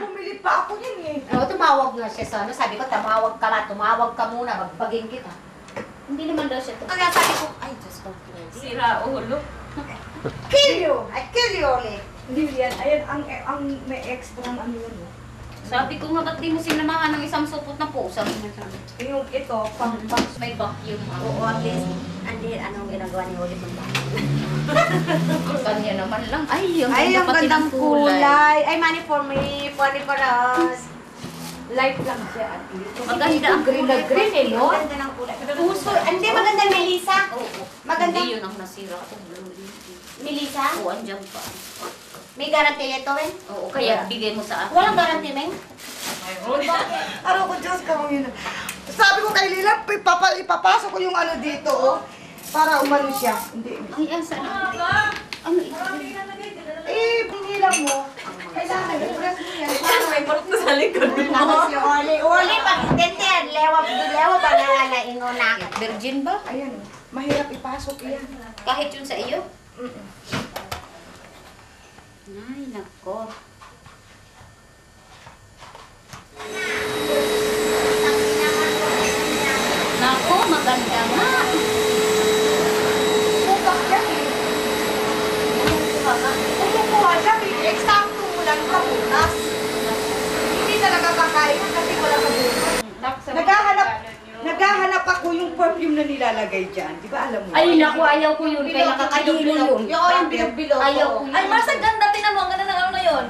bumili pa ako yun eh. Oo, tumawag nga siya sa ano. Sabi ko, tumawag ka muna, magbaging kita. Hindi naman daw siya tumawag. Kaya sabi ko, ay, Diyos ko. Sira ulo. Kill you! I kill you ulit. Hindi yan. Ayan, ang may extra ng ano yan. Sabi ko nga, ba't di mo sinamahan ng isang supot na pusa? Yung ito, pang May vacuum. Oo, at least, hindi, anong ginagawa ni Ulit ng bahay? Kanya naman lang. Ay, yung Ay, ang pati ng gandang kulay. Ay, money for me. Money for us. Light lang siya. Maganda ang Green na green eh, no? Maganda ng kulay. Puso. Hindi, maganda Melissa. Oo. Maganda. Hindi yun ang nasira ko. Melissa? Oo, andyan pa. May guarantee ito, eh? Oo, kaya bigay mo sa akin. Walang guarantee, Meng? Araw ko, Diyos ka yun. Sabi ko kay Lila, ipapasok ko yung ano dito, oh. Para umano siya. Hindi. Ay, ang sana. Ano ito? Eh, pinilang mo. Kailangan, i-press mo yan. May parok na sa likod Tapos yung Oli, pag intente yan, lewa ba na alaingo na? Virgin ba? Ayan, mahirap ipasok yan. Kahit yun sa iyo? Mm-mm. Ay, nako. Nako, maganda nga. Bukak yan eh. Kumukuha siya, eksakto mo lang kabukas. Hindi talaga kakain kasi wala kabukas. Naghahanap ako yung perfume na nilalagay dyan. Di ba alam mo? Ay, naku, ayaw ko yun. Kaya nakakadilo yun. Yung bilog-bilog. Ayaw ko yun. Ay, Mars, ang ganda. Tinan mo, ang ganda ng ano na yun.